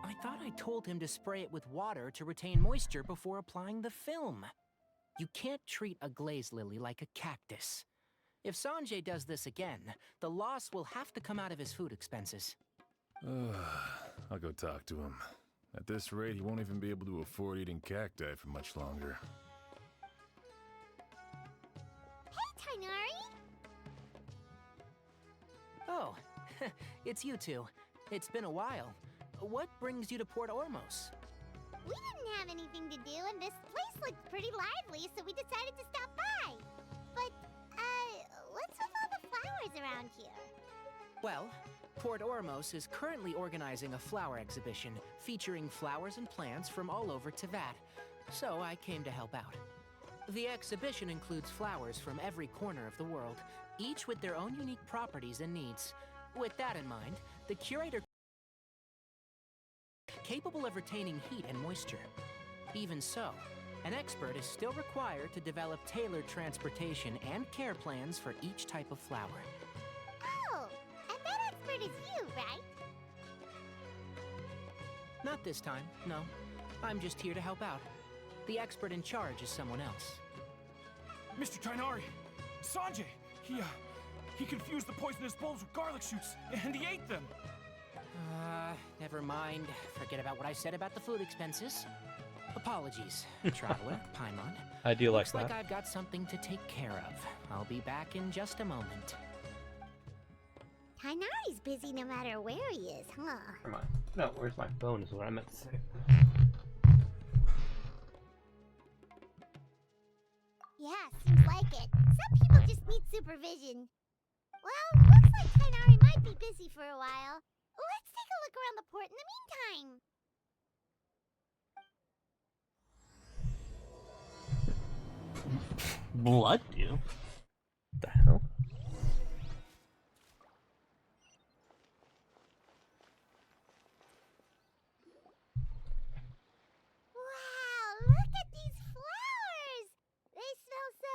I thought I told him to spray it with water to retain moisture before applying the film. You can't treat a glaze lily like a cactus. If Sanjay does this again, the loss will have to come out of his food expenses. I'll go talk to him. At this rate, he won't even be able to afford eating cacti for much longer. Hey, Tainari! Oh, it's you two. It's been a while. What brings you to Port Ormos? We didn't have anything to do, and this place looked pretty lively, so we decided to stop by. But, what's with all the flowers around here? Well, Port Ormos is currently organizing a flower exhibition featuring flowers and plants from all over Teyvat, so I came to help out. The exhibition includes flowers from every corner of the world, each with their own unique properties and needs. With that in mind, the curator capable of retaining heat and moisture. Even so, an expert is still required to develop tailored transportation and care plans for each type of flower. Oh, and that expert is you, right? Not this time, no. I'm just here to help out. The expert in charge is someone else. Mr. Tainari! Sanjay! He confused the poisonous bulbs with garlic shoots, and he ate them! Never mind. Forget about what I said about the food expenses. Apologies, Traveler, Paimon. I do like Looks like that. I've got something to take care of. I'll be back in just a moment. Tainari's busy no matter where he is, huh? Where's my phone is what I meant to say. Yeah, seems like it. Some people just need supervision. Well, looks like Tainari might be busy for a while. Let's take a look around the port in the meantime. Blood dew? What the hell? Wow, look at these flowers! They smell so...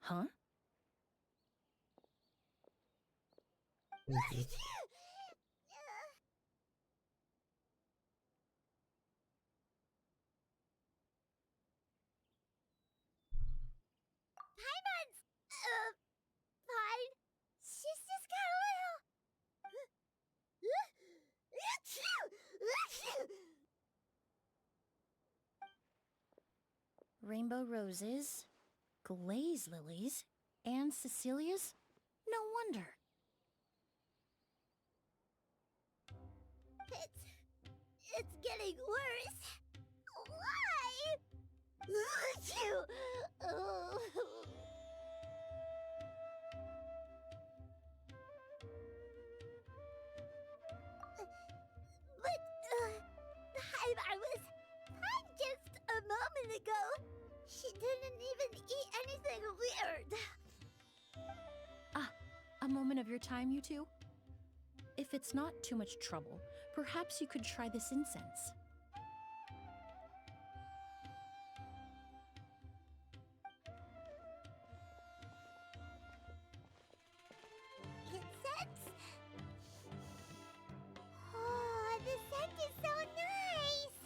Huh? Paimon's... fine. She's just got a little... Rainbow roses, glaze lilies, and Cecilia's? No wonder. It's getting worse. Why? But, I was fine just a moment ago. She didn't even eat anything weird. A moment of your time, you two? If it's not too much trouble, perhaps you could try this incense. Incense? Oh, the scent is so nice!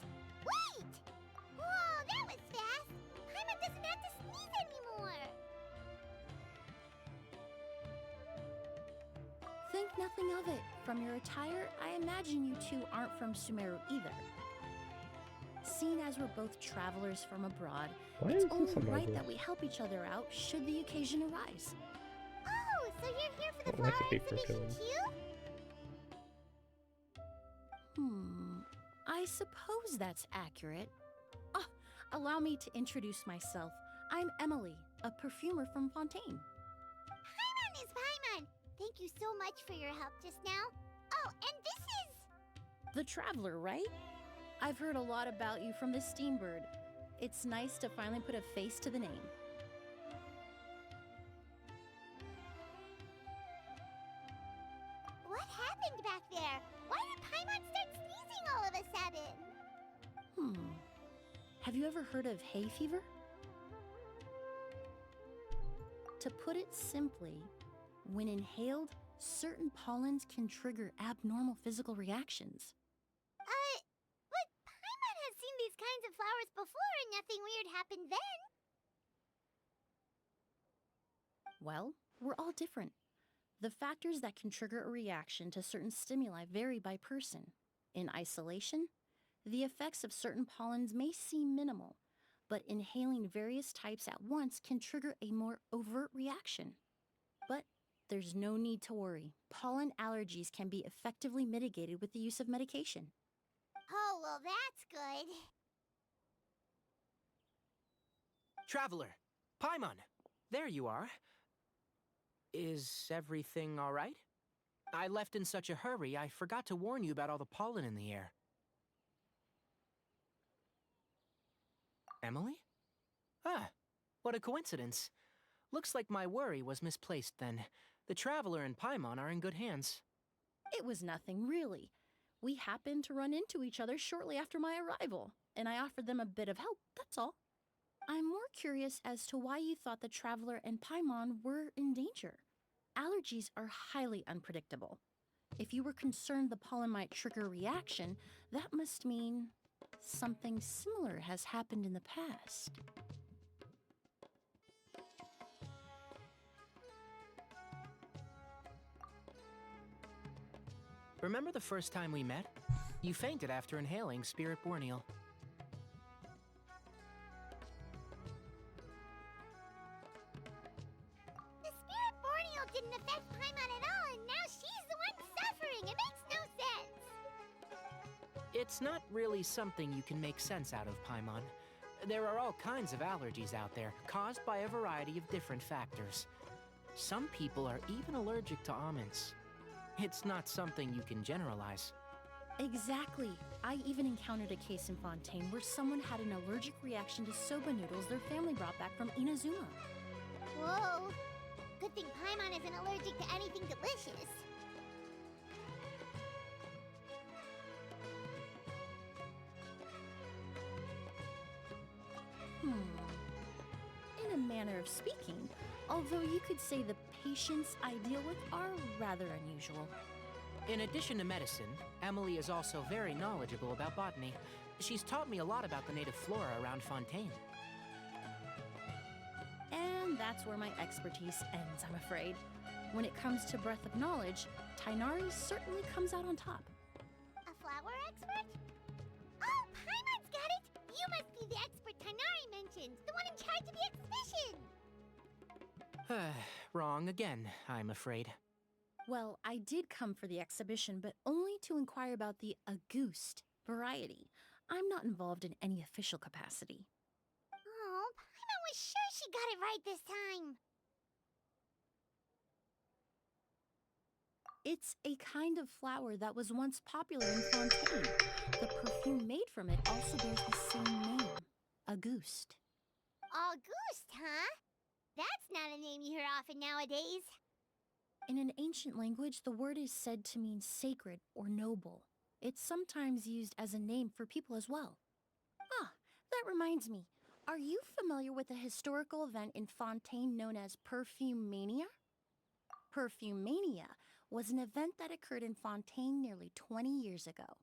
Wait! Whoa, that was fast! Paimon doesn't have to sneeze anymore! Think nothing of it. From your attire, I imagine you two aren't from Sumeru either. Seeing as we're both travelers from abroad, Why it's is this only on my right door? that we help each other out should the occasion arise. Oh, so you're here for the Oh, that's flower a paper exhibition too. too? I suppose that's accurate. Ah, allow me to introduce myself. I'm Emilie, a perfumer from Fontaine. Paimon is Paimon! Thank you so much for your help just now. Oh, and this is... The Traveler, right? I've heard a lot about you from the Steambird. It's nice to finally put a face to the name. What happened back there? Why did Paimon start sneezing all of a sudden? Have you ever heard of hay fever? To put it simply, when inhaled, certain pollens can trigger abnormal physical reactions. But Paimon has seen these kinds of flowers before and nothing weird happened then. Well, we're all different. The factors that can trigger a reaction to certain stimuli vary by person. In isolation, the effects of certain pollens may seem minimal, but inhaling various types at once can trigger a more overt reaction. But there's no need to worry. Pollen allergies can be effectively mitigated with the use of medication. Oh, well, that's good. Traveler, Paimon, there you are. Is everything all right? I left in such a hurry, I forgot to warn you about all the pollen in the air. Emilie? Ah, what a coincidence. Looks like my worry was misplaced then. The Traveler and Paimon are in good hands. It was nothing, really. We happened to run into each other shortly after my arrival, and I offered them a bit of help, that's all. I'm more curious as to why you thought the Traveler and Paimon were in danger. Allergies are highly unpredictable. If you were concerned the pollen might trigger a reaction, that must mean something similar has happened in the past. Remember the first time we met? You fainted after inhaling Spirit Borneal. The Spirit Borneal didn't affect Paimon at all, and now she's the one suffering. It makes no sense. It's not really something you can make sense out of, Paimon. There are all kinds of allergies out there, caused by a variety of different factors. Some people are even allergic to almonds. It's not something you can generalize. Exactly. I even encountered a case in Fontaine where someone had an allergic reaction to soba noodles their family brought back from Inazuma. Whoa. Good thing Paimon isn't allergic to anything delicious. In a manner of speaking, although you could say the patients I deal with are rather unusual. In addition to medicine, Emilie is also very knowledgeable about botany. She's taught me a lot about the native flora around Fontaine. And that's where my expertise ends, I'm afraid. When it comes to breadth of knowledge, Tainari certainly comes out on top. A flower expert? Oh, Paimon's got it! You must be the expert Tainari mentioned, the one in charge of the exhibition! Wrong again, I'm afraid. Well, I did come for the exhibition, but only to inquire about the Auguste variety. I'm not involved in any official capacity. Oh, Paimon was sure she got it right this time. It's a kind of flower that was once popular in Fontaine. The perfume made from it also bears the same name, Auguste. Auguste, huh? That's not a name you hear often nowadays. In an ancient language, the word is said to mean sacred or noble. It's sometimes used as a name for people as well. Ah, that reminds me. Are you familiar with a historical event in Fontaine known as Perfume Mania? Perfume Mania was an event that occurred in Fontaine nearly 20 years ago.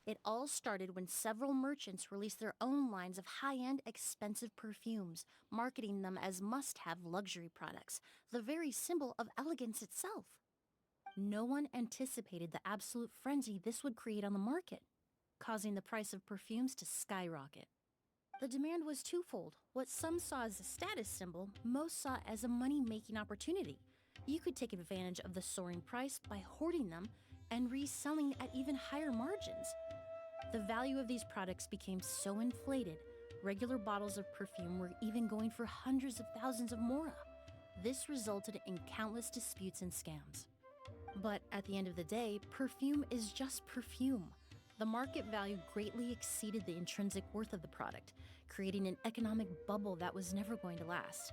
It all started when several merchants released their own lines of high-end, expensive perfumes, marketing them as must-have luxury products, the very symbol of elegance itself. No one anticipated the absolute frenzy this would create on the market, causing the price of perfumes to skyrocket. The demand was twofold. What some saw as a status symbol, most saw as a money-making opportunity. You could take advantage of the soaring price by hoarding them and reselling at even higher margins. The value of these products became so inflated, regular bottles of perfume were even going for hundreds of thousands of mora. This resulted in countless disputes and scams. But at the end of the day, perfume is just perfume. The market value greatly exceeded the intrinsic worth of the product, creating an economic bubble that was never going to last.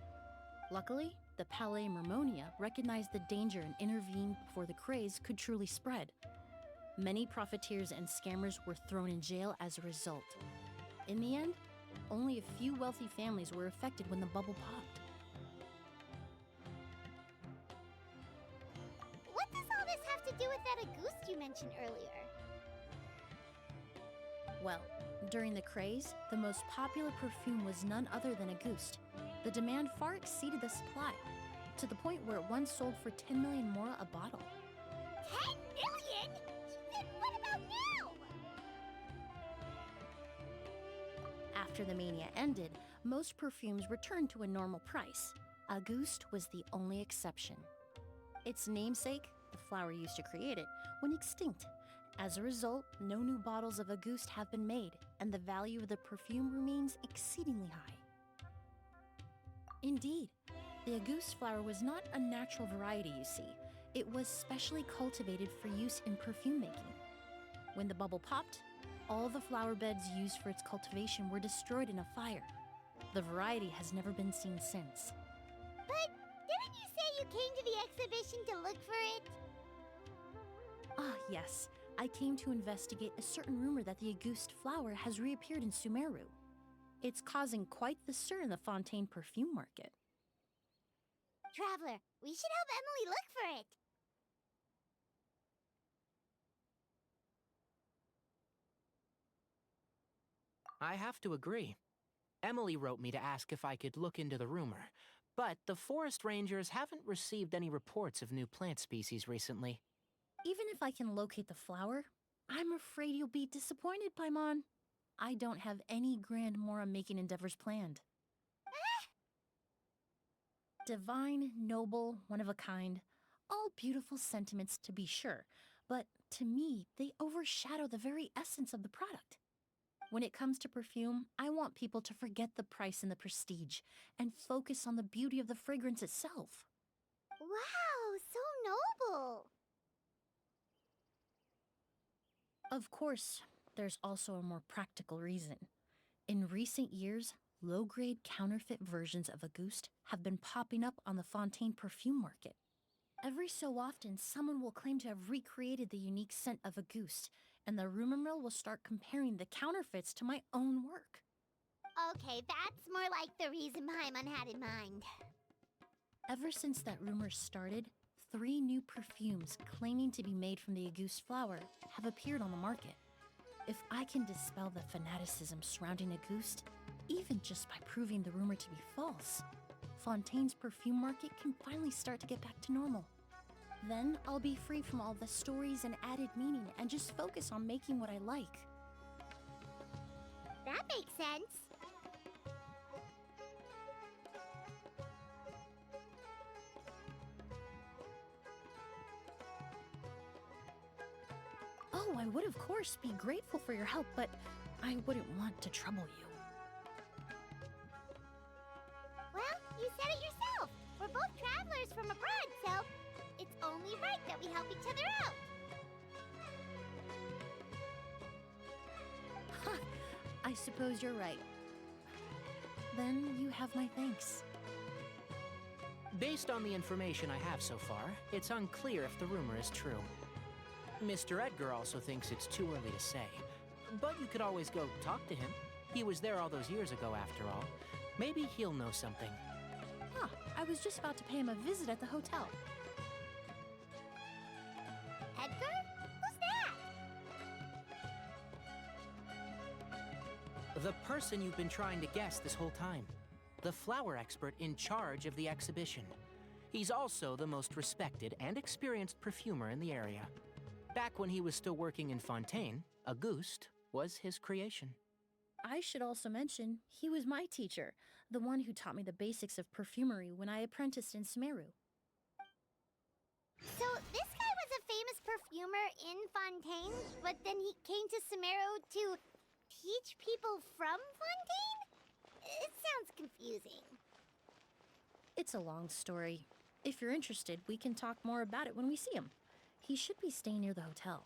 Luckily, the Palais Mermonia recognized the danger and intervened before the craze could truly spread. Many profiteers and scammers were thrown in jail as a result. In the end, Only a few wealthy families were affected when the bubble popped. What does all this have to do with that Auguste you mentioned earlier? Well, during the craze, the most popular perfume was none other than Auguste. The demand far exceeded the supply, to the point where it once sold for 10 million mora a bottle. 10 million? Then what about now? After the mania ended, most perfumes returned to a normal price. Auguste was the only exception. Its namesake, the flower used to create it, went extinct. As a result, no new bottles of Auguste have been made, and the value of the perfume remains exceedingly high. Indeed, the Auguste flower was not a natural variety, you see. It was specially cultivated for use in perfume making. When the bubble popped, all the flower beds used for its cultivation were destroyed in a fire. The variety has never been seen since. But didn't you say you came to the exhibition to look for it? Ah, yes. I came to investigate a certain rumor that the Auguste flower has reappeared in Sumeru. It's causing quite the stir in the Fontaine perfume market. Traveler, we should help Emilie look for it. I have to agree. Emilie wrote me to ask if I could look into the rumor, but the forest rangers haven't received any reports of new plant species recently. Even if I can locate the flower, I'm afraid you'll be disappointed, Paimon. I don't have any grand Mora-making endeavors planned. Divine, noble, one of a kind, all beautiful sentiments to be sure, but to me, they overshadow the very essence of the product. When it comes to perfume, I want people to forget the price and the prestige, and focus on the beauty of the fragrance itself. Wow, so noble. Of course, there's also a more practical reason. In recent years, low-grade counterfeit versions of Auguste have been popping up on the Fontaine perfume market. Every so often, someone will claim to have recreated the unique scent of Auguste, and the rumor mill will start comparing the counterfeits to my own work. Okay, that's more like the reason Paimon had in mind. Ever since that rumor started, 3 new perfumes claiming to be made from the Auguste flower have appeared on the market. If I can dispel the fanaticism surrounding Auguste, even just by proving the rumor to be false, Fontaine's perfume market can finally start to get back to normal. Then I'll be free from all the stories and added meaning and just focus on making what I like. That makes sense. Oh, I would of course be grateful for your help, but I wouldn't want to trouble you. Well, you said it yourself. We're both travelers from abroad, so it's only right that we help each other out. Huh, I suppose you're right. Then you have my thanks. Based on the information I have so far, it's unclear if the rumor is true. Mr. Edgar also thinks it's too early to say, but you could always go talk to him. He was there all those years ago, after all. Maybe he'll know something. Huh, I was just about to pay him a visit at the hotel. Edgar? Who's that? The person you've been trying to guess this whole time. The flower expert in charge of the exhibition. He's also the most respected and experienced perfumer in the area. Back when he was still working in Fontaine, Auguste was his creation. I should also mention, he was my teacher, the one who taught me the basics of perfumery when I apprenticed in Sumeru. So this guy was a famous perfumer in Fontaine, but then he came to Sumeru to teach people from Fontaine? It sounds confusing. It's a long story. If you're interested, we can talk more about it when we see him. He should be staying near the hotel.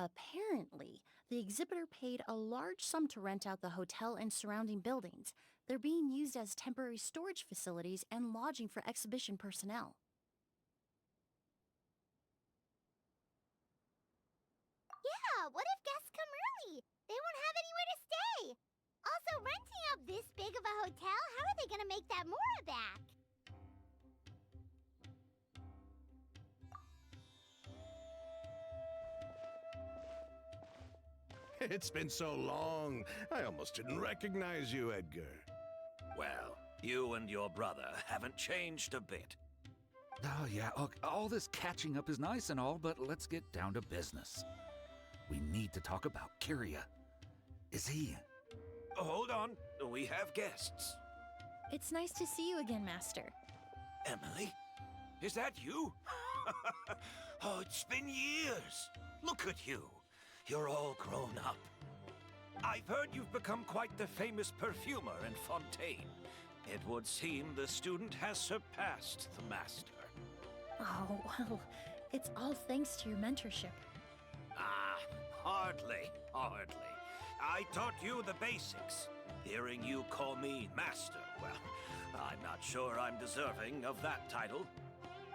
Apparently, the exhibitor paid a large sum to rent out the hotel and surrounding buildings. They're being used as temporary storage facilities and lodging for exhibition personnel. Yeah, what if guests come early? They won't have anywhere to stay. Also, renting out this big of a hotel, how are they gonna make that Mora back? It's been so long, I almost didn't recognize you, Edgar. Well, you and your brother haven't changed a bit. Oh, yeah, look, all this catching up is nice and all, but let's get down to business. We need to talk about Kyria. Is he... Hold on, we have guests. It's nice to see you again, Master. Emilie? Is that you? Oh, it's been years. Look at you. You're all grown up. I've heard you've become quite the famous perfumer in Fontaine. It would seem the student has surpassed the master. Oh, well, it's all thanks to your mentorship. Ah, hardly. I taught you the basics. Hearing you call me master, well, I'm not sure I'm deserving of that title.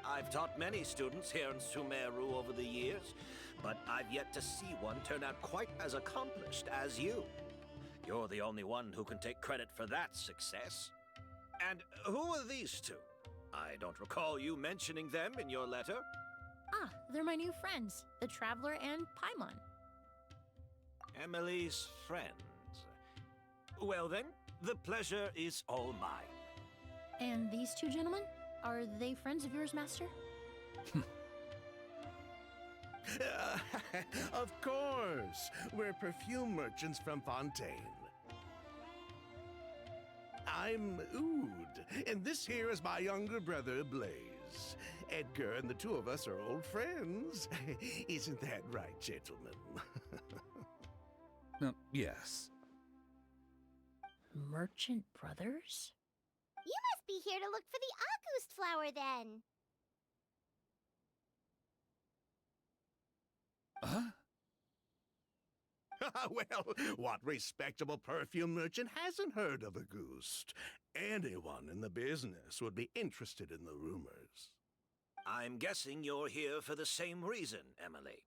I've taught many students here in Sumeru over the years, but I've yet to see one turn out quite as accomplished as you. You're the only one who can take credit for that success. And who are these two? I don't recall you mentioning them in your letter. Ah, they're my new friends, the Traveler and Paimon. Emilie's friends. Well then, the pleasure is all mine. And these two gentlemen? Are they friends of yours, Master? Of course! We're perfume merchants from Fontaine. I'm Oud, and this here is my younger brother, Blaze. Edgar and the two of us are old friends. Isn't that right, gentlemen? Yes. Merchant brothers? You must be here to look for the August flower then. Huh? Well, what respectable perfume merchant hasn't heard of a Auguste? Anyone in the business would be interested in the rumors. I'm guessing you're here for the same reason, Emilie.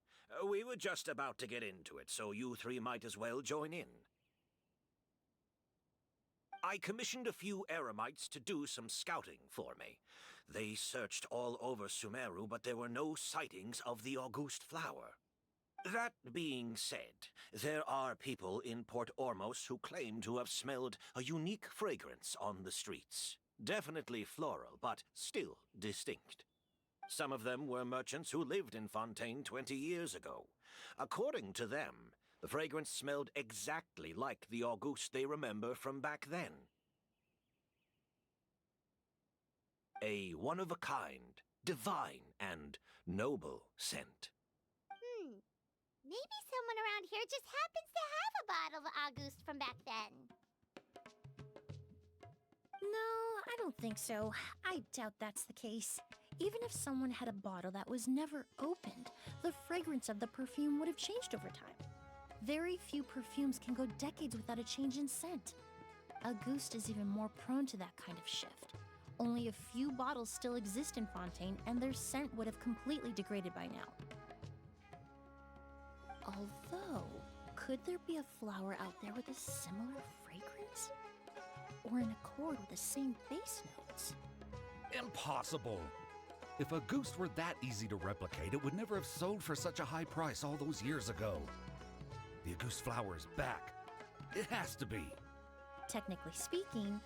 We were just about to get into it, so you three might as well join in. I commissioned a few eremites to do some scouting for me. They searched all over Sumeru, but there were no sightings of the August flower. That being said, there are people in Port Ormos who claim to have smelled a unique fragrance on the streets. Definitely floral, but still distinct. Some of them were merchants who lived in Fontaine 20 years ago. According to them, the fragrance smelled exactly like the August they remember from back then. A one-of-a-kind, divine, and noble scent. Maybe someone around here just happens to have a bottle of August from back then. No, I don't think so. I doubt that's the case. Even if someone had a bottle that was never opened, the fragrance of the perfume would have changed over time. Very few perfumes can go decades without a change in scent. Auguste is even more prone to that kind of shift. Only a few bottles still exist in Fontaine, and their scent would have completely degraded by now. Although, could there be a flower out there with a similar fragrance? Or in accord with the same base notes? Impossible! If Auguste were that easy to replicate, it would never have sold for such a high price all those years ago. The Auguste flower is back. It has to be. Technically speaking,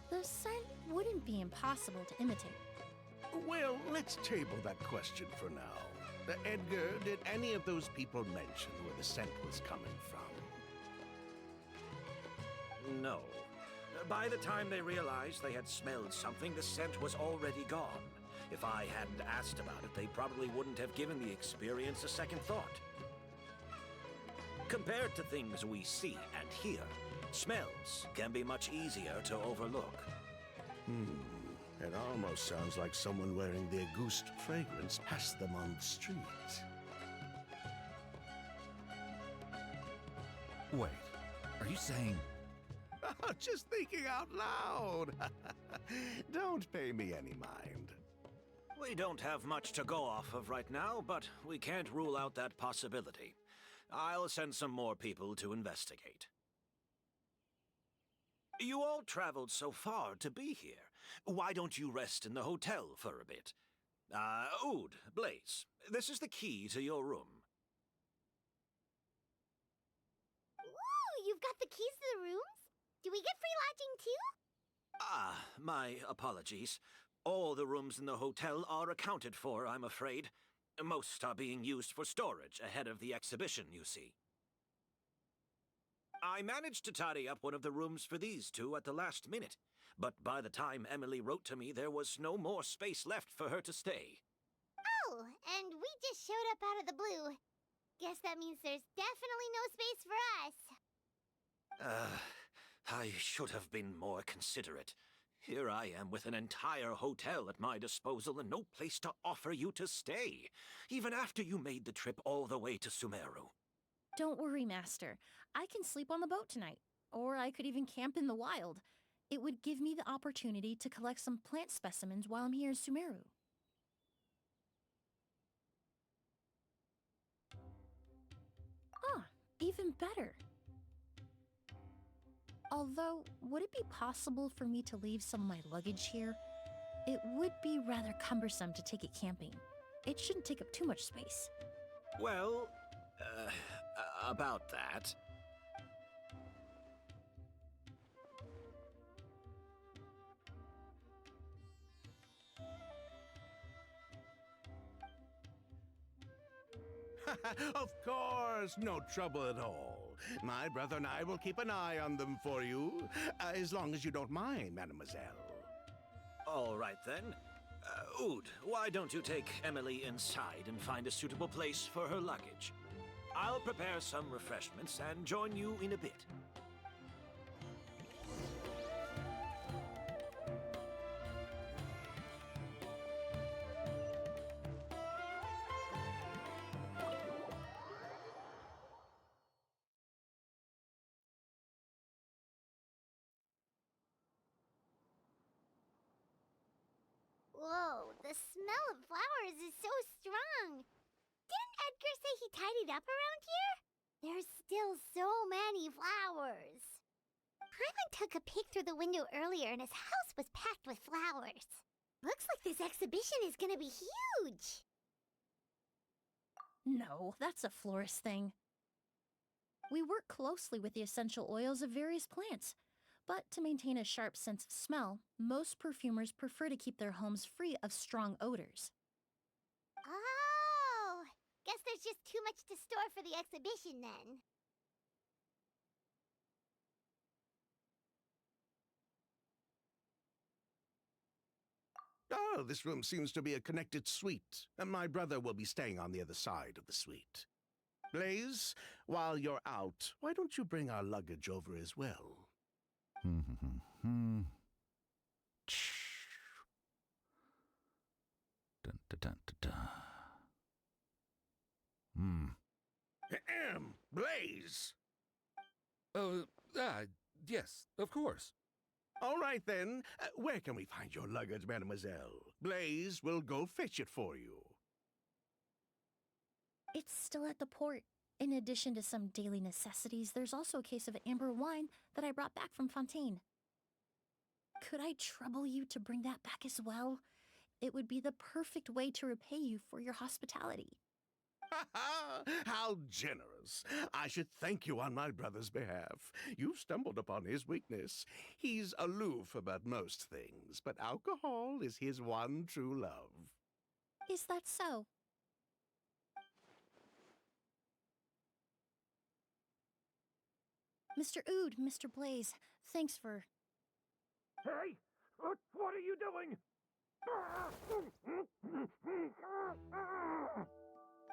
the scent wouldn't be impossible to imitate. Well, let's table that question for now. Edgar, did any of those people mention where the scent was coming from? No. By the time they realized they had smelled something, the scent was already gone. If I hadn't asked about it, they probably wouldn't have given the experience a second thought. Compared to things we see and hear, smells can be much easier to overlook. It almost sounds like someone wearing the Auguste fragrance passed them on the street. Wait, are you saying... Just thinking out loud. Don't pay me any mind. We don't have much to go off of right now, but we can't rule out that possibility. I'll send some more people to investigate. You all traveled so far to be here. Why don't you rest in the hotel for a bit? Ood, Blaze, this is the key to your room. Ooh, you've got the keys to the rooms? Do we get free lodging too? Ah, my apologies. All the rooms in the hotel are accounted for, I'm afraid. Most are being used for storage ahead of the exhibition, you see. I managed to tidy up one of the rooms for these two at the last minute, but by the time Emilie wrote to me, there was no more space left for her to stay. Oh, and we just showed up out of the blue. Guess that means there's definitely no space for us. I should have been more considerate. Here I am with an entire hotel at my disposal and no place to offer you to stay, even after you made the trip all the way to Sumeru. Don't worry, Master. I can sleep on the boat tonight, or I could even camp in the wild. It would give me the opportunity to collect some plant specimens while I'm here in Sumeru. Ah, even better. Although, would it be possible for me to leave some of my luggage here? It would be rather cumbersome to take it camping. It shouldn't take up too much space. Well, about that. Of course, no trouble at all. My brother and I will keep an eye on them for you, as long as you don't mind, mademoiselle. All right, then. Ood, why don't you take Emilie inside and find a suitable place for her luggage? I'll prepare some refreshments and join you in a bit. Whoa, the smell of flowers is so strong. Didn't Edgar say he tidied up around here? There's still so many flowers. Paimon took a peek through the window earlier and his house was packed with flowers. Looks like this exhibition is gonna be huge. No, that's a florist thing. We work closely with the essential oils of various plants. But to maintain a sharp sense of smell, most perfumers prefer to keep their homes free of strong odors. Oh, guess there's just too much to store for the exhibition then. Oh, this room seems to be a connected suite, and my brother will be staying on the other side of the suite. Blaze, while you're out, why don't you bring our luggage over as well? Dun, dun, dun, dun, dun. Blaze! Yes, of course. All right, then. Where can we find your luggage, mademoiselle? Blaze will go fetch it for you. It's still at the port. In addition to some daily necessities, there's also a case of amber wine that I brought back from Fontaine. Could I trouble you to bring that back as well? It would be the perfect way to repay you for your hospitality. How generous. I should thank you on my brother's behalf. You've stumbled upon his weakness. He's aloof about most things, but alcohol is his one true love. Is that so? Mr. Ood, Mr. Blaze, thanks for... Hey! What are you doing?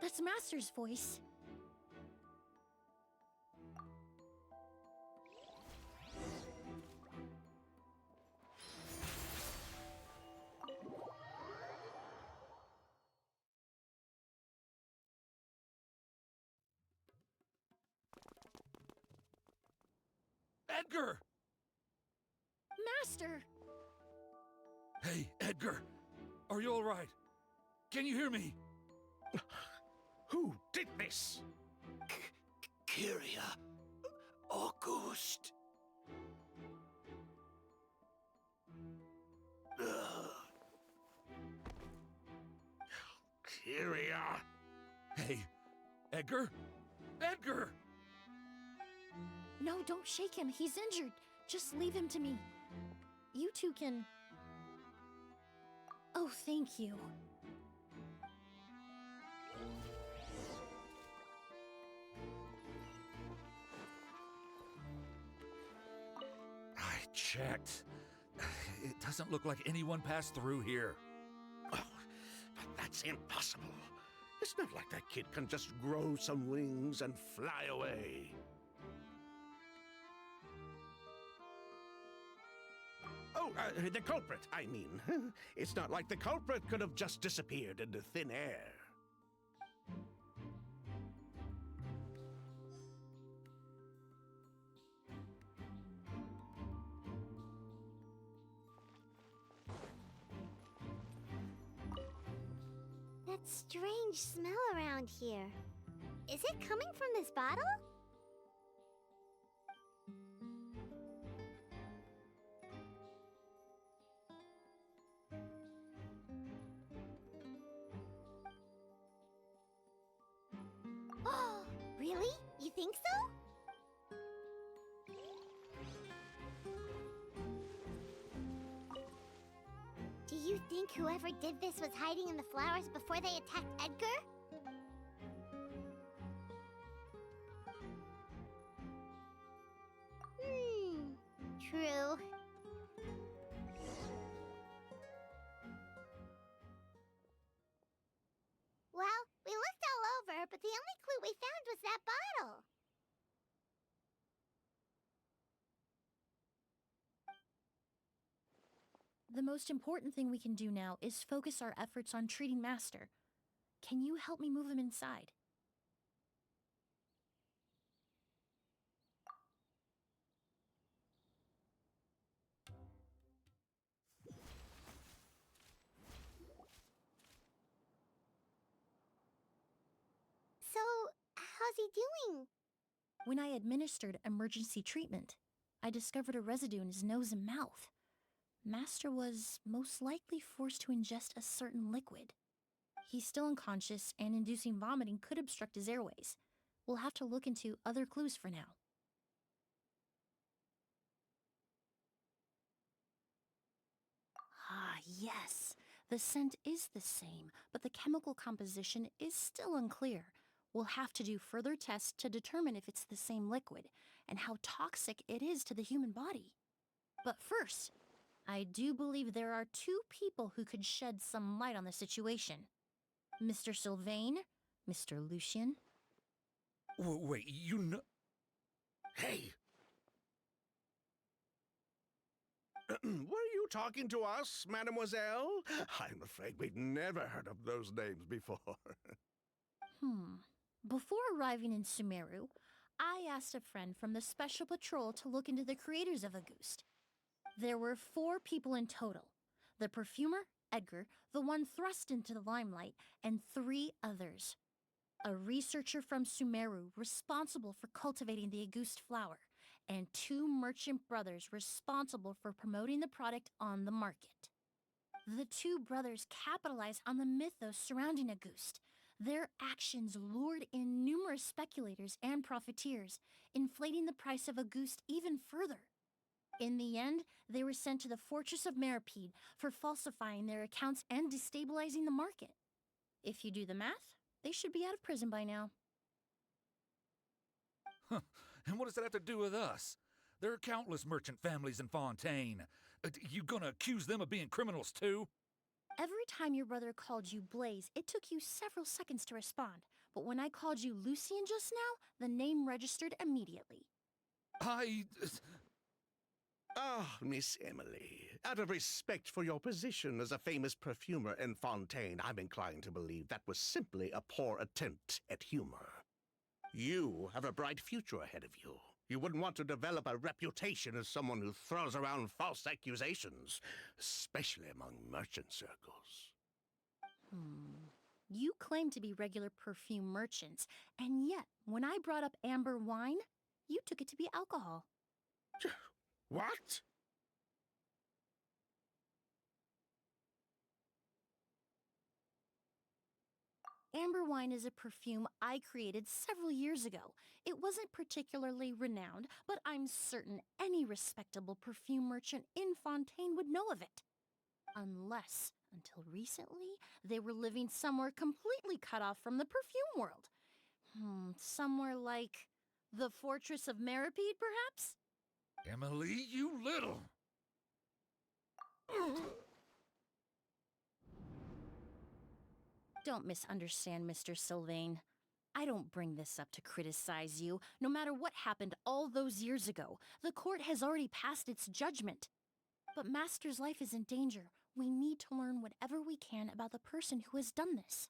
That's Master's voice. Edgar! Master! Hey, Edgar! Are you alright? Can you hear me? Who did this? Kyria. August. Kyria. Hey, Edgar? Edgar! No, don't shake him. He's injured. Just leave him to me. You two can... Oh, thank you. I checked. It doesn't look like anyone passed through here. Oh, but that's impossible. It's not like that kid can just grow some wings and fly away. Oh, the culprit, I mean. It's not like the culprit could have just disappeared into thin air. That strange smell around here. Is it coming from this bottle? Oh, really? You think so? Do you think whoever did this was hiding in the flowers before they attacked Edgar? True. Well, we looked all over, but the only clue we found was that bottle. The most important thing we can do now is focus our efforts on treating Master. Can you help me move him inside? So, how's he doing? When I administered emergency treatment, I discovered a residue in his nose and mouth. Master was most likely forced to ingest a certain liquid. He's still unconscious, and inducing vomiting could obstruct his airways. We'll have to look into other clues for now. Ah, yes. The scent is the same, but the chemical composition is still unclear. We'll have to do further tests to determine if it's the same liquid, and how toxic it is to the human body. But first, I do believe there are two people who could shed some light on the situation. Mr. Sylvain, Mr. Lucien. Wait, you know... Hey! Were you talking to us, mademoiselle? I'm afraid we'd never heard of those names before. Before arriving in Sumeru, I asked a friend from the Special Patrol to look into the creators of Auguste. There were 4 people in total. The perfumer, Edgar, the one thrust into the limelight, and 3 others. A researcher from Sumeru responsible for cultivating the Auguste flower, and 2 merchant brothers responsible for promoting the product on the market. The 2 brothers capitalized on the mythos surrounding Auguste. Their actions lured in numerous speculators and profiteers, inflating the price of Auguste even further. In the end, they were sent to the Fortress of Meripede for falsifying their accounts and destabilizing the market. If you do the math, they should be out of prison by now. Huh. And what does that have to do with us? There are countless merchant families in Fontaine. You gonna accuse them of being criminals too? Every time your brother called you Blaze, it took you several seconds to respond. But when I called you Lucien just now, the name registered immediately. Ah, Miss Emilie, out of respect for your position as a famous perfumer in Fontaine, I'm inclined to believe that was simply a poor attempt at humor. You have a bright future ahead of you. You wouldn't want to develop a reputation as someone who throws around false accusations, especially among merchant circles. You claim to be regular perfume merchants, and yet, when I brought up amber wine, you took it to be alcohol. What? Amber wine is a perfume I created several years ago. It wasn't particularly renowned, but I'm certain any respectable perfume merchant in Fontaine would know of it. Unless, until recently, they were living somewhere completely cut off from the perfume world. Somewhere like the Fortress of Meripede, perhaps? Emilie, you little... Don't misunderstand, Mr. Sylvain. I don't bring this up to criticize you. No matter what happened all those years ago, the court has already passed its judgment. But Master's life is in danger. We need to learn whatever we can about the person who has done this.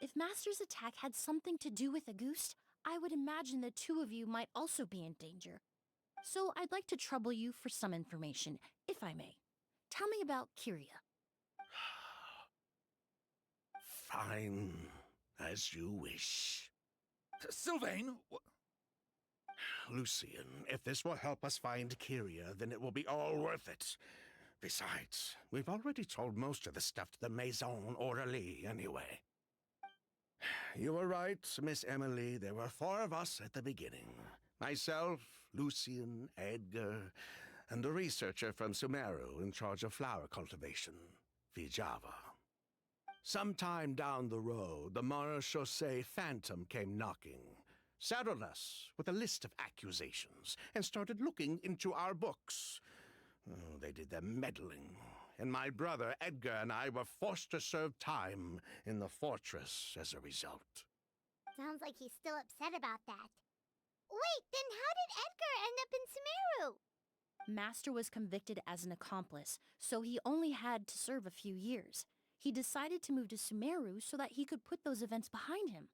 If Master's attack had something to do with Auguste, I would imagine the two of you might also be in danger. So I'd like to trouble you for some information, if I may. Tell me about Kyria. Fine, as you wish. Sylvain, Lucian, if this will help us find Kyria, then it will be all worth it. Besides, we've already told most of the stuff to the Maison orderly anyway. You were right, Miss Emilie. There were 4 of us at the beginning. Myself, Lucian, Edgar, and a researcher from Sumeru in charge of flower cultivation, Vijava. Sometime down the road, the Marechaussee Phantom came knocking, saddled us with a list of accusations, and started looking into our books. They did their meddling, and my brother Edgar and I were forced to serve time in the fortress as a result. Sounds like he's still upset about that. Wait, then how did Edgar end up in Sumeru? Master was convicted as an accomplice, so he only had to serve a few years. He decided to move to Sumeru so that he could put those events behind him.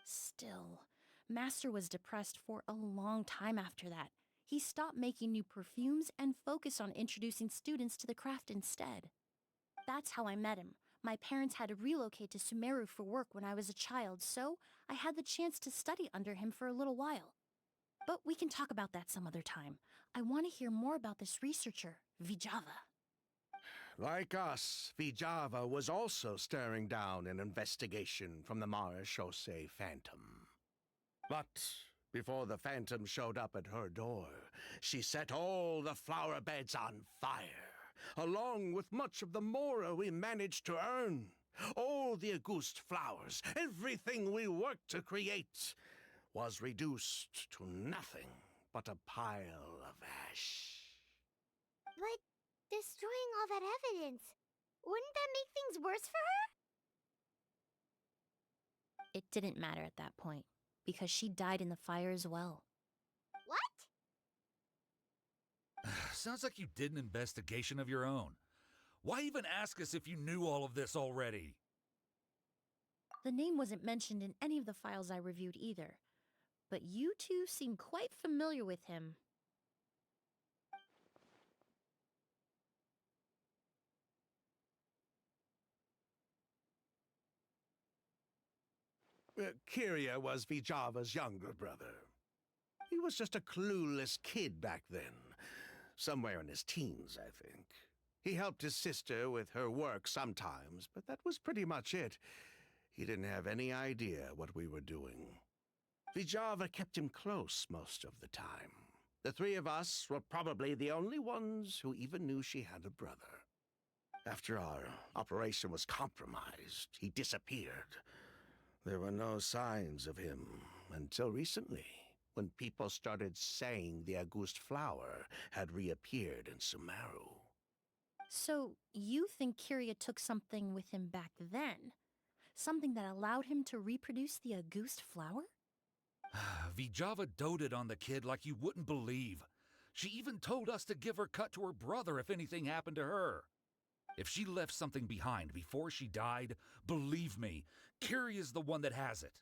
Still, Master was depressed for a long time after that. He stopped making new perfumes and focused on introducing students to the craft instead. That's how I met him. My parents had to relocate to Sumeru for work when I was a child, so I had the chance to study under him for a little while. But we can talk about that some other time. I want to hear more about this researcher, Vijava. Like us, Vijava was also staring down an investigation from the Marechaussee Phantom. But before the Phantom showed up at her door, she set all the flower beds on fire, along with much of the mora we managed to earn. All the Auguste flowers, everything we worked to create, was reduced to nothing but a pile of ash. But destroying all that evidence, wouldn't that make things worse for her? It didn't matter at that point, because she died in the fire as well. What? sounds like you did an investigation of your own. Why even ask us if you knew all of this already? The name wasn't mentioned in any of the files I reviewed either, but you two seem quite familiar with him. Kyria was Vijava's younger brother. He was just a clueless kid back then, somewhere in his teens, I think. He helped his sister with her work sometimes, but that was pretty much it. He didn't have any idea what we were doing. Vijava kept him close most of the time. The 3 of us were probably the only ones who even knew she had a brother. After our operation was compromised, he disappeared. There were no signs of him until recently, when people started saying the Auguste flower had reappeared in Sumeru. So, you think Kyria took something with him back then? Something that allowed him to reproduce the Auguste flower? Vijava doted on the kid like you wouldn't believe. She even told us to give her cut to her brother if anything happened to her. If she left something behind before she died, believe me, Kyria's the one that has it.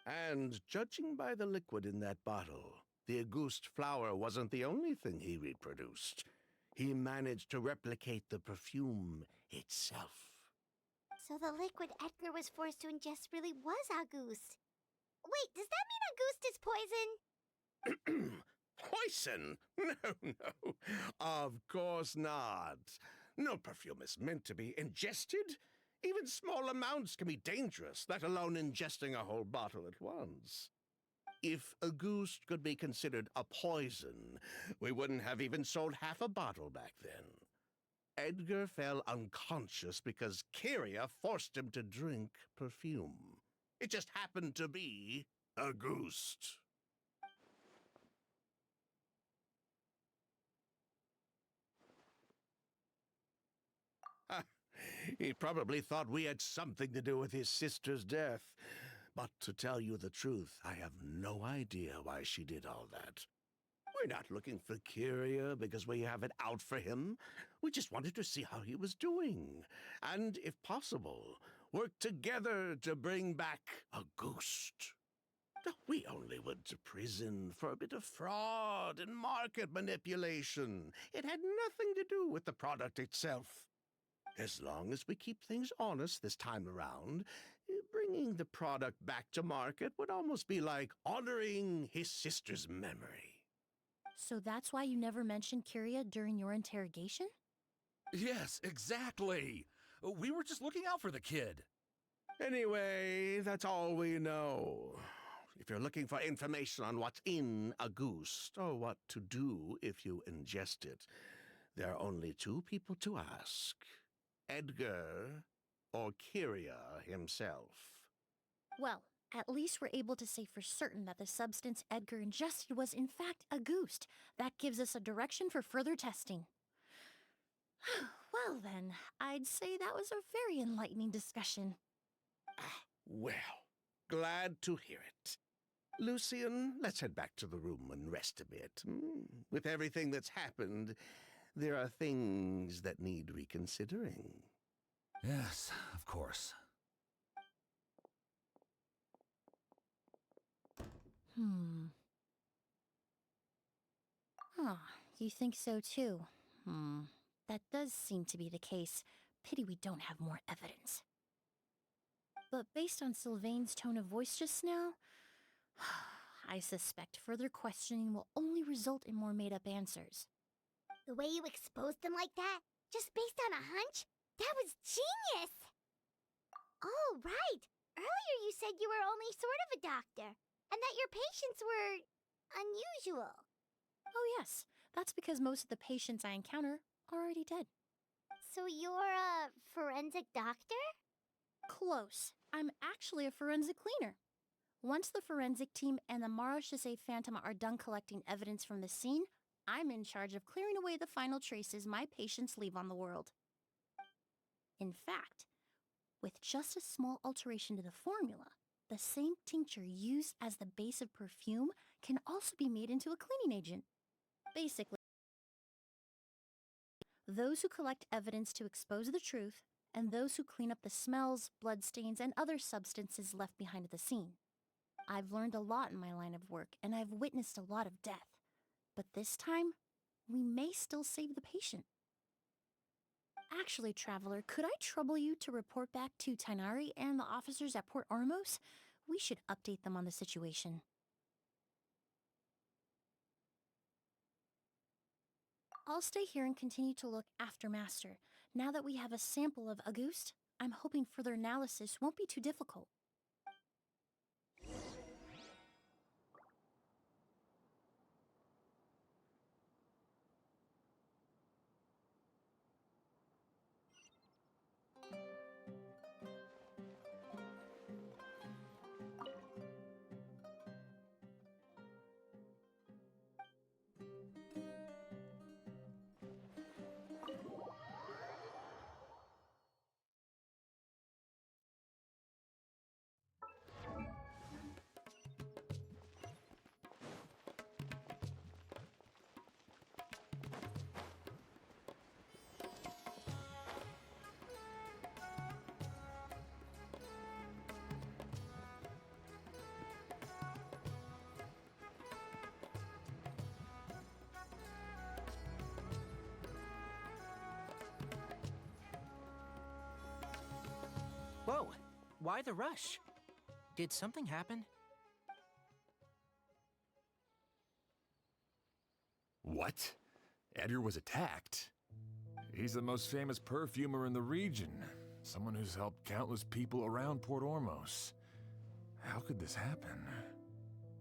And judging by the liquid in that bottle, the Auguste flower wasn't the only thing he reproduced. He managed to replicate the perfume itself. So the liquid Edgar was forced to ingest really was Auguste. Wait, does that mean Auguste is poison? Poison? No, no. Of course not. No perfume is meant to be ingested. Even small amounts can be dangerous, let alone ingesting a whole bottle at once. If Auguste could be considered a poison, we wouldn't have even sold half a bottle back then. Edgar fell unconscious because Kyria forced him to drink perfume. It just happened to be Auguste. He probably thought we had something to do with his sister's death. But to tell you the truth, I have no idea why she did all that. We're not looking for Kyria because we have it out for him. We just wanted to see how he was doing. And, if possible, work together to bring back Auguste. We only went to prison for a bit of fraud and market manipulation. It had nothing to do with the product itself. As long as we keep things honest this time around, bringing the product back to market would almost be like honoring his sister's memory. So that's why you never mentioned Kyria during your interrogation? Yes, exactly. We were just looking out for the kid. Anyway, that's all we know. If you're looking for information on what's in Auguste, or what to do if you ingest it, there are only two people to ask. Edgar or Kyria himself. Well, at least we're able to say for certain that the substance Edgar ingested was in fact Auguste. That gives us a direction for further testing. Well then, I'd say that was a very enlightening discussion. Well, glad to hear it. Lucian, let's head back to the room and rest a bit. With everything that's happened, there are things that need reconsidering. Yes, of course. You think so too? That does seem to be the case. Pity we don't have more evidence. But based on Sylvain's tone of voice just now, I suspect further questioning will only result in more made-up answers. The way you exposed them like that, just based on a hunch? That was genius! Oh, right! Earlier you said you were only sort of a doctor, and that your patients were unusual. Oh yes, that's because most of the patients I encounter are already dead. So you're a forensic doctor? Close. I'm actually a forensic cleaner. Once the forensic team and the Marechaussee Phantom are done collecting evidence from the scene, I'm in charge of clearing away the final traces my patients leave on the world. In fact, with just a small alteration to the formula, the same tincture used as the base of perfume can also be made into a cleaning agent. Basically, those who collect evidence to expose the truth, and those who clean up the smells, bloodstains, and other substances left behind at the scene. I've learned a lot in my line of work, and I've witnessed a lot of death. But this time, we may still save the patient. Actually, Traveler, could I trouble you to report back to Tainari and the officers at Port Ormos? We should update them on the situation. I'll stay here and continue to look after Master. Now that we have a sample of Auguste, I'm hoping further analysis won't be too difficult. why the rush? Did something happen? What? Edgar was attacked? He's the most famous perfumer in the region. Someone who's helped countless people around Port Ormos. How could this happen?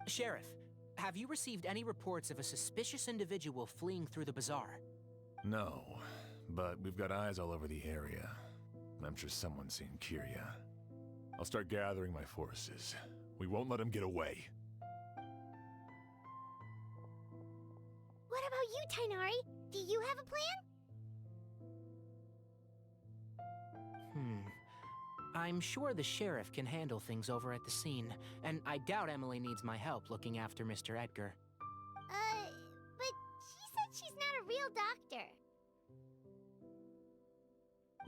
Sheriff, have you received any reports of a suspicious individual fleeing through the bazaar? No, but we've got eyes all over the area. I'm sure someone's seen Kirya. I'll start gathering my forces. We won't let him get away. What about you, Tainari? Do you have a plan? I'm sure the sheriff can handle things over at the scene, and I doubt Emilie needs my help looking after Mr. Edgar. But she said she's not a real doctor.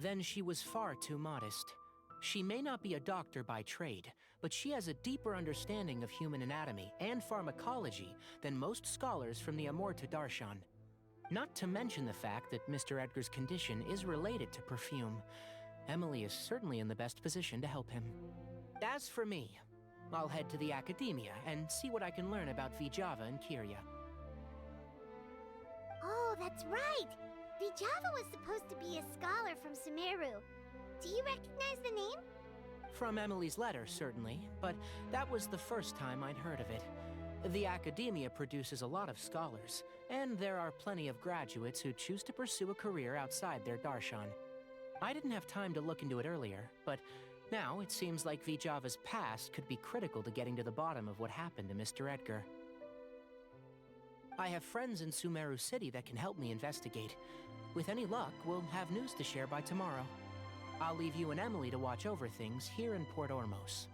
Then she was far too modest. She may not be a doctor by trade, but she has a deeper understanding of human anatomy and pharmacology than most scholars from the Amorta Darshan. Not to mention the fact that Mr. Edgar's condition is related to perfume. Emilie is certainly in the best position to help him. As for me, I'll head to the academia and see what I can learn about Vijava and Kirya. Oh, that's right! Vijava was supposed to be a scholar from Sumeru. Do you recognize the name? From Emilie's letter, certainly, but that was the first time I'd heard of it. The academia produces a lot of scholars, and there are plenty of graduates who choose to pursue a career outside their darshan. I didn't have time to look into it earlier, but now it seems like Vijava's past could be critical to getting to the bottom of what happened to Mr. Edgar. I have friends in Sumeru City that can help me investigate. With any luck, we'll have news to share by tomorrow. I'll leave you and Emilie to watch over things here in Port Ormos.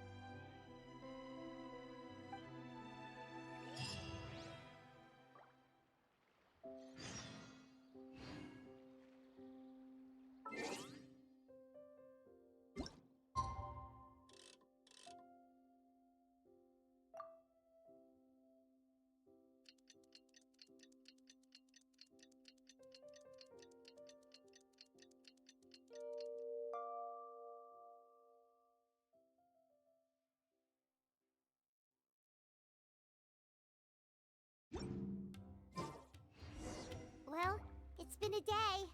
Well, it's been a day.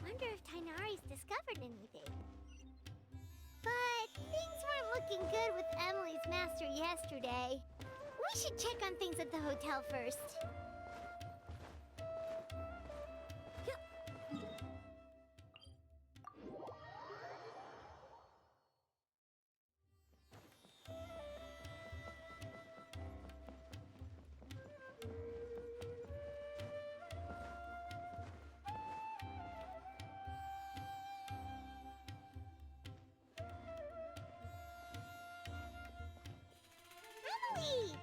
Wonder if Tainari's discovered anything. But things weren't looking good with Emilie's master yesterday. We should check on things at the hotel first. Emilie!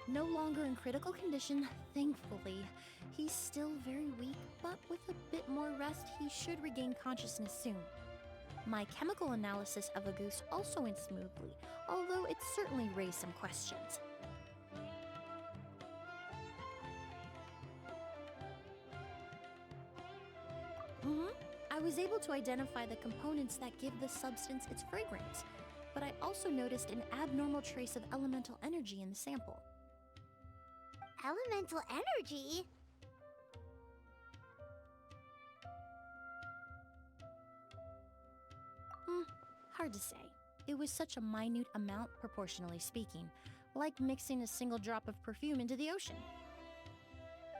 No longer in critical condition, thankfully. He's still very weak, but with a bit more rest, he should regain consciousness soon. My chemical analysis of a goose also went smoothly, although it certainly raised some questions. I was able to identify the components that give the substance its fragrance, but I also noticed an abnormal trace of elemental energy in the sample. Elemental energy? Hard to say. It was such a minute amount, proportionally speaking, like mixing a single drop of perfume into the ocean.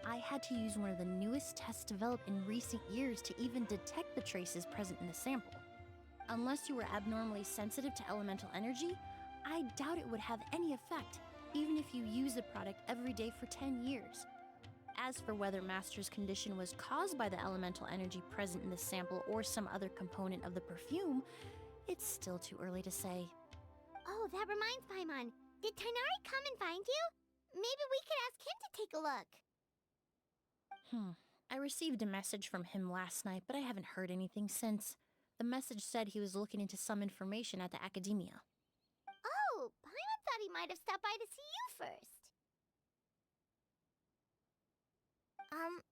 I had to use one of the newest tests developed in recent years to even detect the traces present in the sample. Unless you were abnormally sensitive to elemental energy, I doubt it would have any effect, even if you use the product every day for 10 years. As for whether Master's condition was caused by the elemental energy present in the sample or some other component of the perfume, it's still too early to say. Oh, that reminds Paimon. Did Tainari come and find you? Maybe we could ask him to take a look. I received a message from him last night, but I haven't heard anything since. The message said he was looking into some information at the academia. Oh, Paimon thought he might have stopped by to see you first.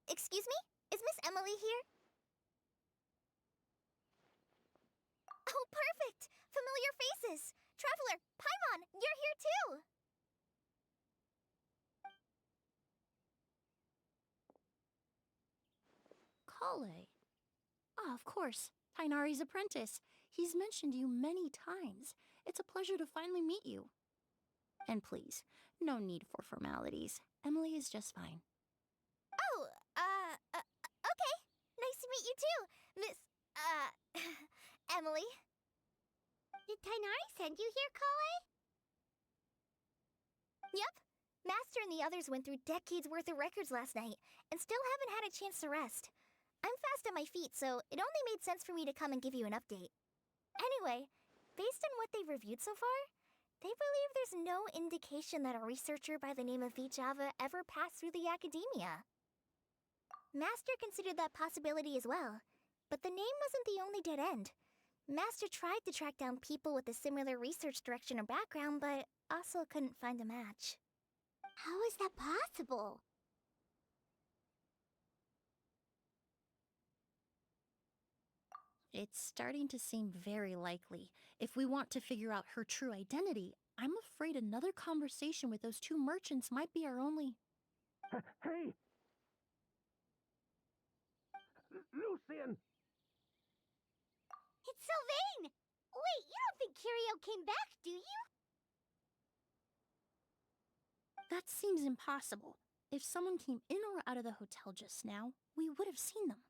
Excuse me? Is Miss Emilie here? Oh, perfect! Familiar faces! Traveler, Paimon, you're here too! Kale. Ah, of course. Tainari's apprentice. He's mentioned you many times. It's a pleasure to finally meet you. And please, no need for formalities. Emilie is just fine. Oh, okay. Nice to meet you too, Miss, Emilie. Did Tainari send you here, Kale? Yep. Master and the others went through decades worth of records last night, and still haven't had a chance to rest. I'm fast on my feet, so it only made sense for me to come and give you an update. Anyway, based on what they've reviewed so far, they believe there's no indication that a researcher by the name of Vijava ever passed through the academia. Master considered that possibility as well, but the name wasn't the only dead end. Master tried to track down people with a similar research direction or background, but also couldn't find a match. How is that possible? It's starting to seem very likely. If we want to figure out her true identity, I'm afraid another conversation with those two merchants might be our only... Hey! Lucian! It's Sylvain! Wait, you don't think Curio came back, do you? That seems impossible. If someone came in or out of the hotel just now, we would have seen them.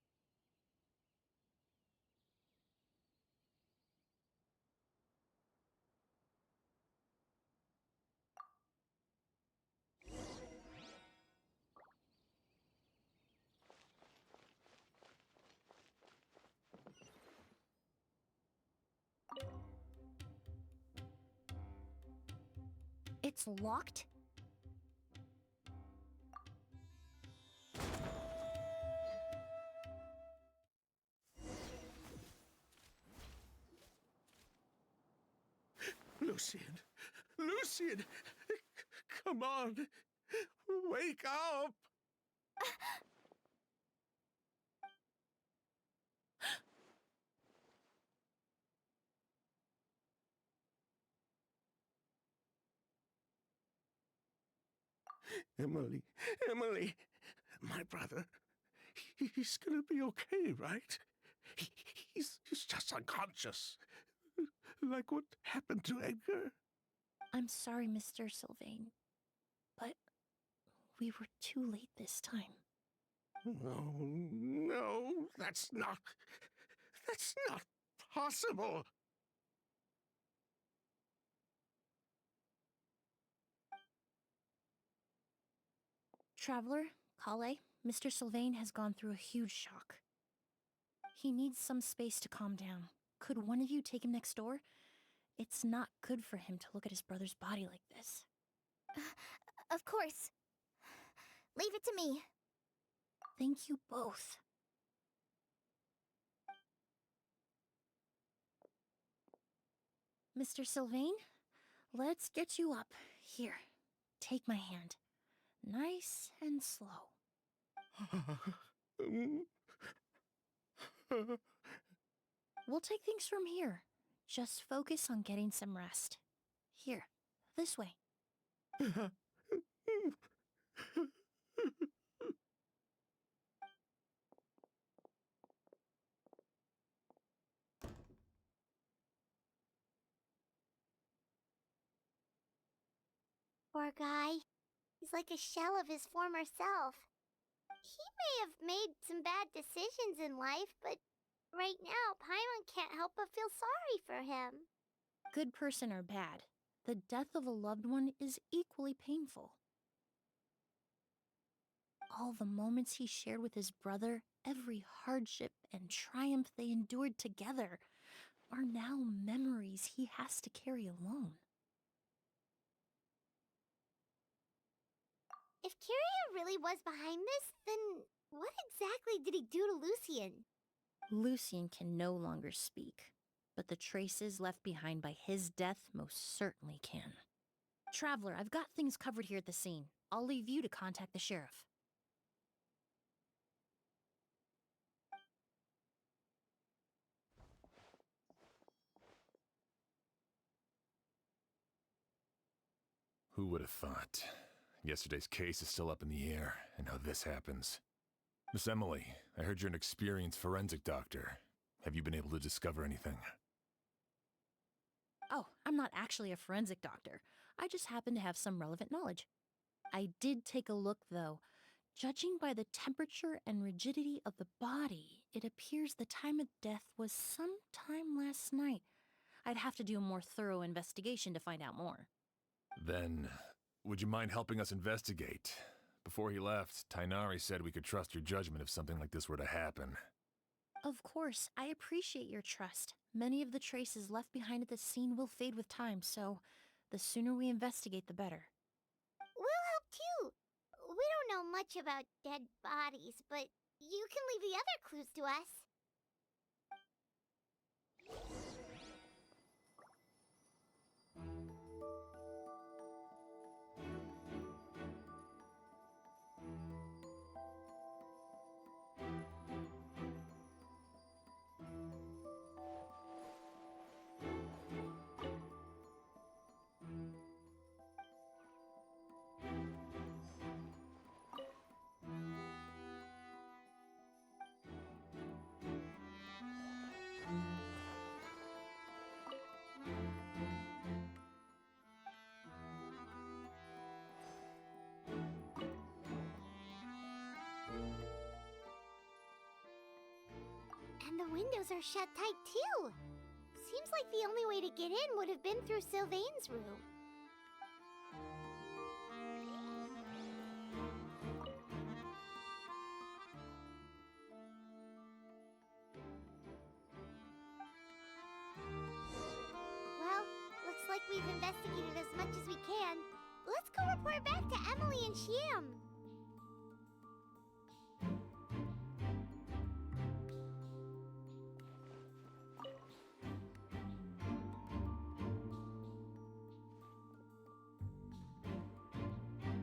It's locked? Lucian! Lucian! Come on! Wake up! Emilie, Emilie, my brother, he's gonna be okay, right? He's just unconscious. Like what happened to Edgar? I'm sorry, Mr. Sylvain, but we were too late this time. No, that's not possible. Traveler, Kale, Mr. Sylvain has gone through a huge shock. He needs some space to calm down. Could one of you take him next door? It's not good for him to look at his brother's body like this. Of course. Leave it to me. Thank you both. Mr. Sylvain, let's get you up. Here, take my hand. Nice and slow. We'll take things from here. Just focus on getting some rest. Here, this way. Poor guy. He's like a shell of his former self. He may have made some bad decisions in life, but right now, Paimon can't help but feel sorry for him. Good person or bad, the death of a loved one is equally painful. All the moments he shared with his brother, every hardship and triumph they endured together, are now memories he has to carry alone. If Curio really was behind this, then what exactly did he do to Lucian? Lucian can no longer speak, but the traces left behind by his death most certainly can. Traveler, I've got things covered here at the scene. I'll leave you to contact the sheriff. Who would have thought? Yesterday's case is still up in the air, and now this happens. Miss Emilie, I heard you're an experienced forensic doctor. Have you been able to discover anything? Oh, I'm not actually a forensic doctor. I just happen to have some relevant knowledge. I did take a look, though. Judging by the temperature and rigidity of the body, it appears the time of death was sometime last night. I'd have to do a more thorough investigation to find out more. Then, would you mind helping us investigate? Before he left, Tainari said we could trust your judgment if something like this were to happen. Of course, I appreciate your trust. Many of the traces left behind at the scene will fade with time, so the sooner we investigate, the better. We'll help too. We don't know much about dead bodies, but you can leave the other clues to us. And the windows are shut tight too. Seems like the only way to get in would have been through Sylvain's room. Well, looks like we've investigated as much as we can. Let's go report back to Emilie and Shiam.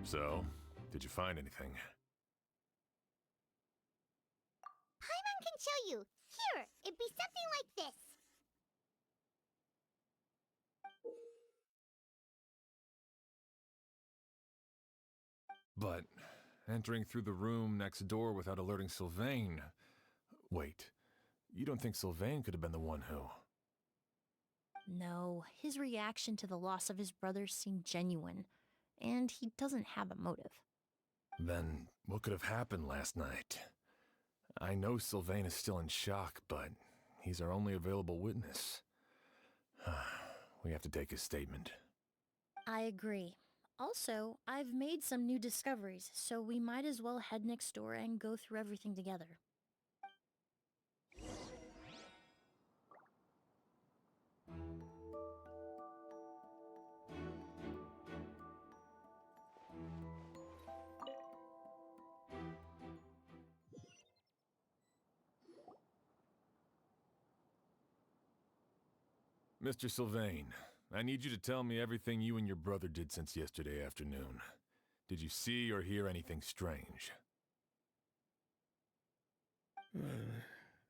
So, did you find anything? Paimon can show you. Here, it'd be something like this. But entering through the room next door without alerting Sylvain... Wait, you don't think Sylvain could have been the one who... No, his reaction to the loss of his brother seemed genuine, and he doesn't have a motive. Then, what could have happened last night? I know Sylvain is still in shock, but he's our only available witness. We have to take his statement. I agree. Also, I've made some new discoveries, so we might as well head next door and go through everything together. Mr. Sylvain, I need you to tell me everything you and your brother did since yesterday afternoon. Did you see or hear anything strange?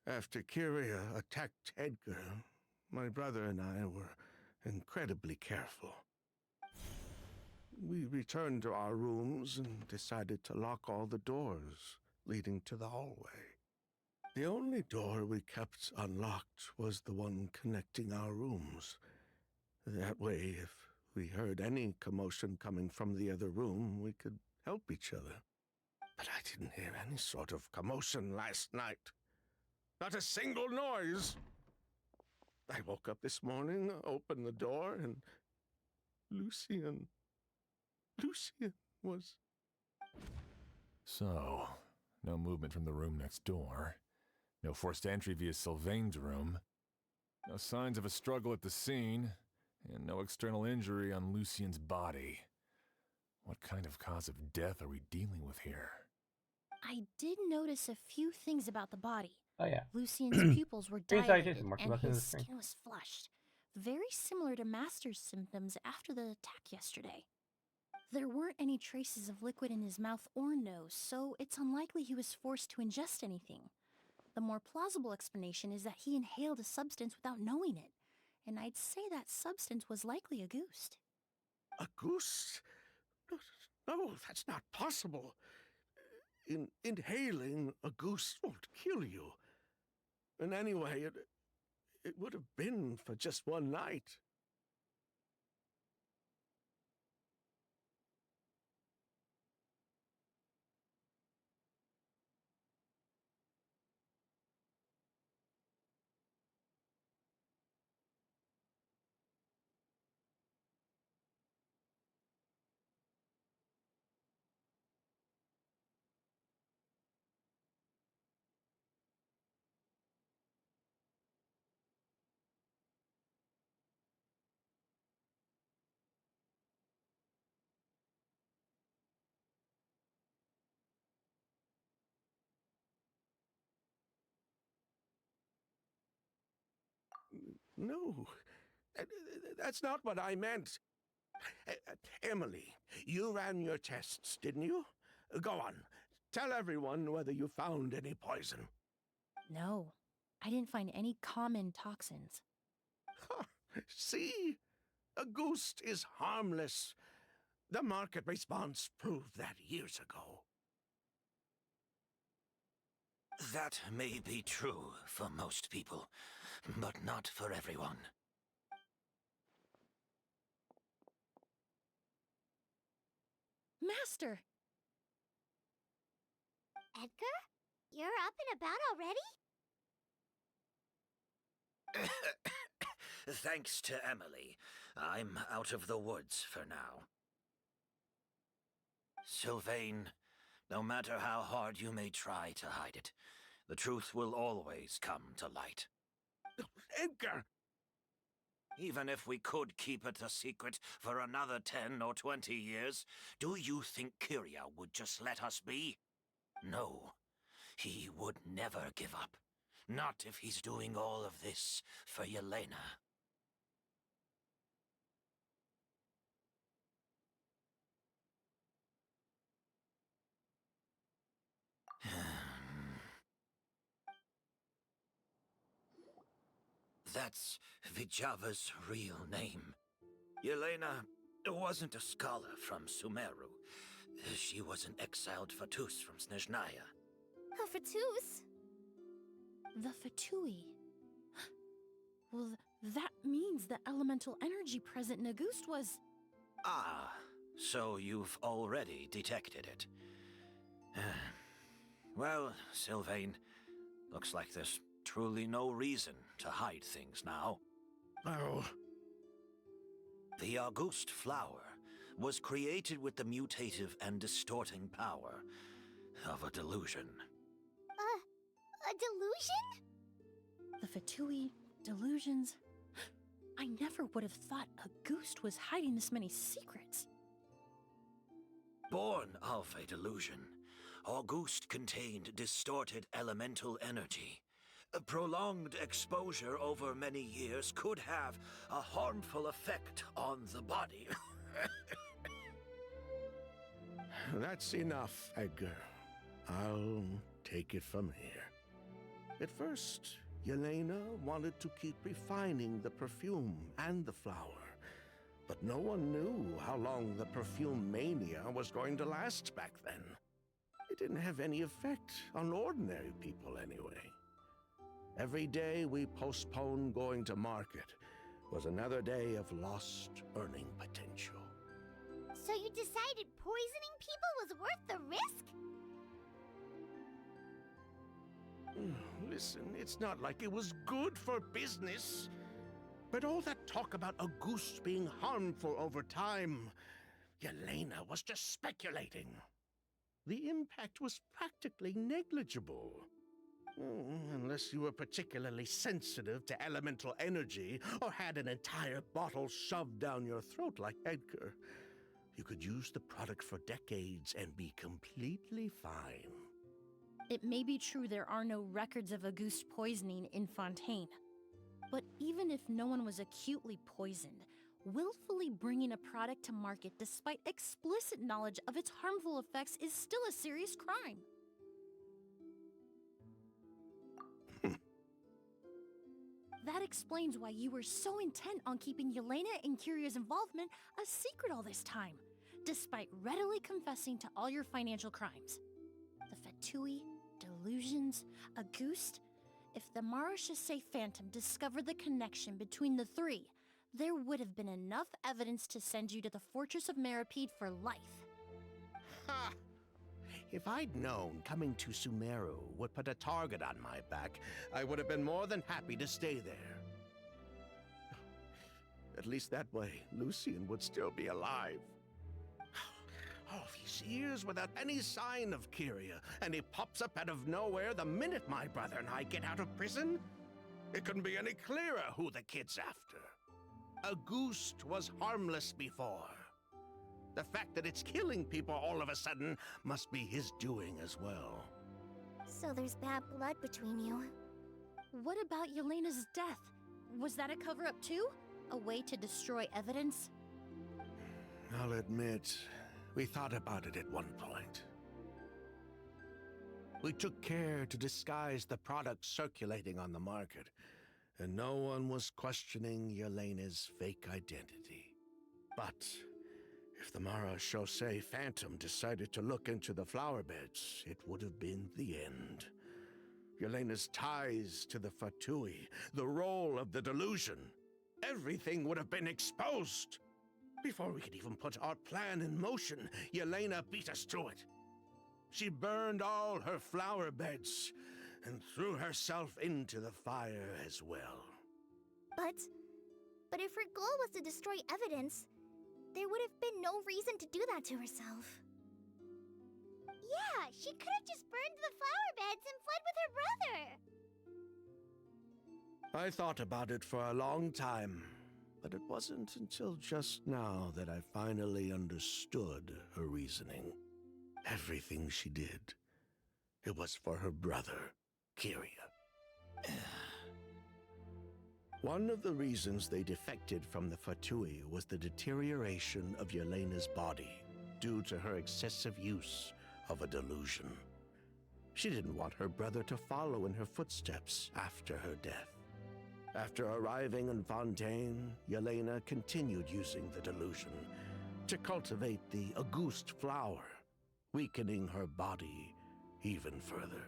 After Kyria attacked Edgar, my brother and I were incredibly careful. We returned to our rooms and decided to lock all the doors leading to the hallway. The only door we kept unlocked was the one connecting our rooms. That way, if we heard any commotion coming from the other room, we could help each other. But I didn't hear any sort of commotion last night. Not a single noise. I woke up this morning, opened the door, and Lucien was... So, no movement from the room next door. No forced entry via Sylvain's room. No signs of a struggle at the scene. And no external injury on Lucien's body. What kind of cause of death are we dealing with here? I did notice a few things about the body. Oh yeah. Lucien's pupils were Green dilated, citation, mark and left in the his screen. skin was flushed. Very similar to Master's symptoms after the attack yesterday. There weren't any traces of liquid in his mouth or nose, so it's unlikely he was forced to ingest anything. The more plausible explanation is that he inhaled a substance without knowing it, and I'd say that substance was likely a ghost. A goose? No, that's not possible. Inhaling a goose won't kill you. And anyway, it would have been for just one night. No, that's not what I meant. Emilie, you ran your tests, didn't you? Go on. Tell everyone whether you found any poison. No, I didn't find any common toxins. Huh. See? A goose is harmless. The market response proved that years ago. That may be true for most people, but not for everyone. Master! Edgar? You're up and about already? Thanks to Emilie, I'm out of the woods for now. Sylvain, no matter how hard you may try to hide it, the truth will always come to light. Edgar! Even if we could keep it a secret for another 10 or 20 years, do you think Kyria would just let us be? No, he would never give up. Not if he's doing all of this for Yelena. That's Vijava's real name. Yelena wasn't a scholar from Sumeru. She was an exiled Fatus from Snezhnaya. A Fatus? The Fatui. Well, that means the elemental energy present in Auguste was... Ah, so you've already detected it. Well, Sylvain, looks like there's truly no reason to hide things now. Oh. The Auguste flower was created with the mutative and distorting power of a delusion. A delusion? The Fatui, delusions... I never would have thought Auguste was hiding this many secrets. Born of a delusion, Auguste contained distorted elemental energy. A prolonged exposure over many years could have a harmful effect on the body. That's enough, Edgar. I'll take it from here. At first, Yelena wanted to keep refining the perfume and the flower, but no one knew how long the perfume mania was going to last back then. It didn't have any effect on ordinary people anyway. Every day we postponed going to market was another day of lost earning potential. So you decided poisoning people was worth the risk? Listen, it's not like it was good for business. But all that talk about Auguste being harmful over time, Yelena was just speculating. The impact was practically negligible. Unless you were particularly sensitive to elemental energy or had an entire bottle shoved down your throat like Edgar. You could use the product for decades and be completely fine. It may be true there are no records of Auguste poisoning in Fontaine. But even if no one was acutely poisoned, willfully bringing a product to market despite explicit knowledge of its harmful effects is still a serious crime. That explains why you were so intent on keeping Yelena and Kyria's involvement a secret all this time, despite readily confessing to all your financial crimes. The Fatui, delusions, Auguste. If the Marechaussee Phantom discovered the connection between the three, there would have been enough evidence to send you to the Fortress of Meripede for life. Ha! If I'd known coming to Sumeru would put a target on my back, I would have been more than happy to stay there. At least that way, Lucian would still be alive. All these years without any sign of Kyria, and he pops up out of nowhere the minute my brother and I get out of prison? It couldn't be any clearer who the kid's after. Auguste was harmless before. The fact that it's killing people all of a sudden must be his doing as well. So there's bad blood between you. What about Yelena's death? Was that a cover-up too? A way to destroy evidence? I'll admit, we thought about it at one point. We took care to disguise the products circulating on the market, and no one was questioning Yelena's fake identity. But if the Marechaussee Phantom decided to look into the flower beds, it would have been the end. Yelena's ties to the Fatui, the role of the delusion, everything would have been exposed. Before we could even put our plan in motion, Yelena beat us to it. She burned all her flower beds and threw herself into the fire as well. But if her goal was to destroy evidence, there would have been no reason to do that to herself. Yeah, she could have just burned the flower beds and fled with her brother. I thought about it for a long time, but it wasn't until just now that I finally understood her reasoning. Everything she did, it was for her brother, Kyria. One of the reasons they defected from the Fatui was the deterioration of Yelena's body due to her excessive use of a delusion. She didn't want her brother to follow in her footsteps after her death. After arriving in Fontaine, Yelena continued using the delusion to cultivate the Auguste flower, weakening her body even further.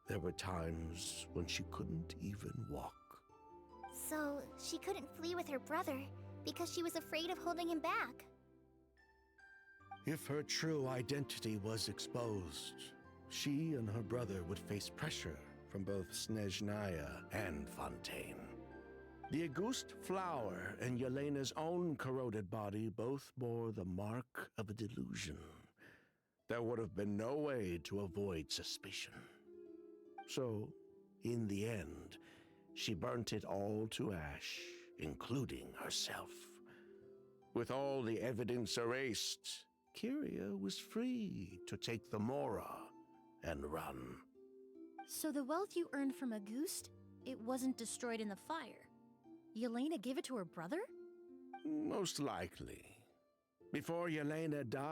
There were times when she couldn't even walk. So she couldn't flee with her brother because she was afraid of holding him back. If her true identity was exposed, she and her brother would face pressure from both Snezhnaya and Fontaine. The Auguste flower and Yelena's own corroded body both bore the mark of a delusion. There would have been no way to avoid suspicion. So, in the end, she burnt it all to ash, including herself. With all the evidence erased, Kyria was free to take the Mora and run. So the wealth you earned from Auguste, it wasn't destroyed in the fire. Yelena gave it to her brother? Most likely. Before Yelena died,